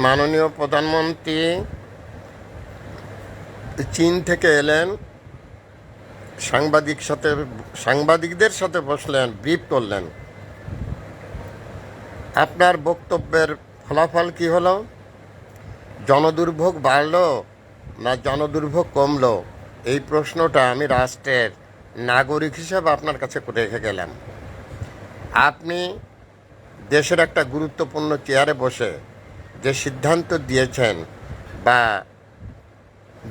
মাননীয় প্রধানমন্ত্রী চীন থেকে এলেন, সাংবাদিকদের সাথে বসলেন, ব্রিফ করলেন। আপনার বক্তব্যের ফলাফল কি হলো? জনদুর্ভোগ বাড়লো না জনদুর্ভোগ কমলো? এই প্রশ্নটা আমি রাষ্ট্রের নাগরিক হিসাবে আপনার কাছে রেখে গেলাম। আপনি দেশের একটা গুরুত্বপূর্ণ চেয়ারে বসে যে সিদ্ধান্ত দিয়েছেন বা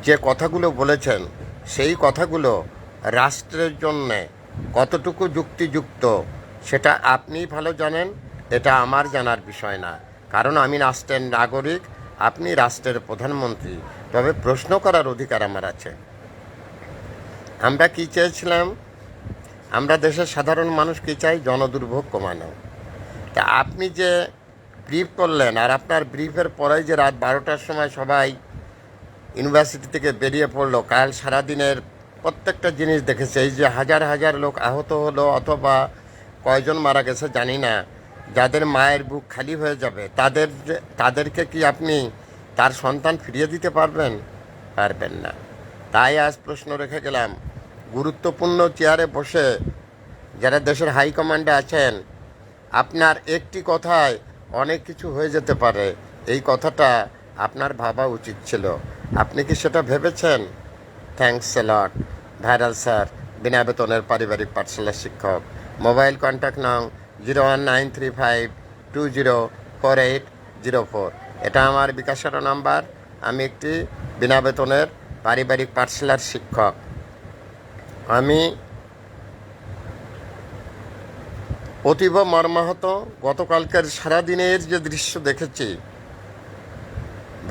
যে কথাগুলো বলেছেন, সেই কথাগুলো রাষ্ট্রের জন্যে কতটুকু যুক্তিযুক্ত সেটা আপনিই ভালো জানেন। এটা আমার জানার বিষয় না, কারণ আমি রাষ্ট্রের নাগরিক, আপনি রাষ্ট্রের প্রধানমন্ত্রী। তবে প্রশ্ন করার অধিকার আমার আছে। আমরা কি চেয়েছিলাম? আমরা দেশের সাধারণ মানুষ কি চাই? জনদুর্ভোগ কমানো। তা আপনি যে ব্রিফ করলেন, আর আপনার ব্রিফের পরেই যে রাত 12টার সময় সবাই ইউনিভার্সিটি থেকে বেরিয়ে পড়লো, কাল সারাদিনের প্রত্যেকটা জিনিস দেখেছে। এই যে হাজার হাজার লোক আহত হলো অথবা কয়জন মারা গেছে জানি না, যাদের মায়ের বুক খালি হয়ে যাবে, তাদেরকে কি আপনি তার সন্তান ফিরিয়ে দিতে পারবেন? পারবেন না। তাই আজ প্রশ্ন রেখে গেলাম, গুরুত্বপূর্ণ চেয়ারে বসে যারা দেশের হাইকমান্ডে আছেন, আপনার একটি কথায় অনেক কিছু হয়ে যেতে পারে। এই কথাটা আপনার ভাবা উচিত ছিল। আপনি কি সেটা ভেবেছেন? Thanks a lot. Viral sir, বিনা বেতনের পারিবারিক পাঠশালার শিক্ষক। মোবাইল কন্ট্যাক্ট নং 01935204804। এটা আমার বিকাশের নাম্বার। আমি একটি বিনা বেতনের পারিবারিক পাঠশালার শিক্ষক। আমি অতীব মর্মাহত। গতকালকের সারাদিনের যে দৃশ্য দেখেছি,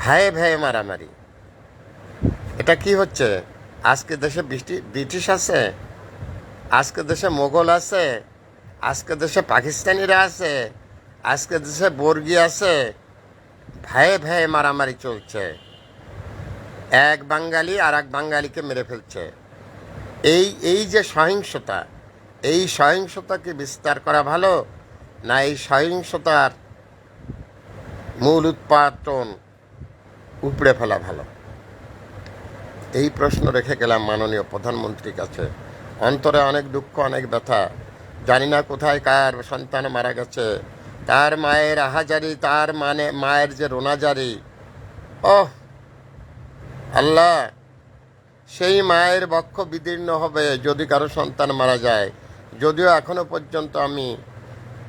ভাইয়ে ভাইয়ে মারামারি। এটা কি হচ্ছে? আজকে দেশে ব্রিটিশ আছে, আজকে দেশে মোগল আছে, আজকে দেশে পাকিস্তানিরা আছে, আজকে দেশে বর্গী আছে। ভাইয়ে ভাইয়ে মারামারি চলছে। এক বাঙালি আর এক বাঙালিকে মেরে ফেলছে। এই যে সহিংসতা, এই সহিংসতাকে বিস্তার করা ভালো, না এই সহিংসতার মূল উৎপাদন উপড়ে ফেলা ভালো? এই প্রশ্ন রেখে গেলাম মাননীয় প্রধানমন্ত্রীর কাছে। অন্তরে অনেক দুঃখ, অনেক ব্যথা। জানি না কোথায় কার সন্তান মারা গেছে, তার মায়ের আহাজারি, তার মায়ের যে রোনাজারি। ওহ আল্লাহ, সেই মায়ের বক্ষ বিদীর্ণ হবে যদি কারো সন্তান মারা যায়। যদিও এখনো পর্যন্ত আমি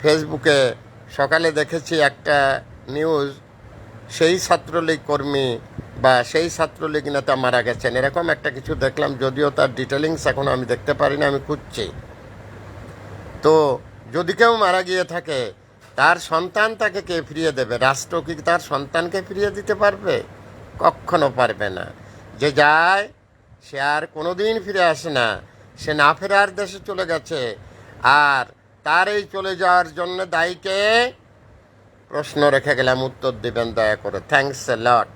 ফেসবুকে সকালে দেখেছি একটা নিউজ, সেই ছাত্রলীগ কর্মী বা সেই ছাত্রলীগ নেতা মারা গেছেন, এরকম একটা কিছু দেখলাম। যদিও তার ডিটেলিংস এখনও আমি দেখতে পারিনি, আমি খুঁজছি। তো যদি কেউ মারা গিয়ে থাকে, তার সন্তান তাকে কে ফিরিয়ে দেবে? রাষ্ট্র কি তার সন্তানকে ফিরিয়ে দিতে পারবে? কখনো পারবে না। যে যায় সে আর কোনোদিন ফিরে আসে না, সে না ফেরার দেশে চলে গেছে। আর তার এই চলে যাওয়ার জন্য দায়ীকে? প্রশ্ন রেখে গেলাম, উত্তর দেবেন দয়া করে। Thanks a lot.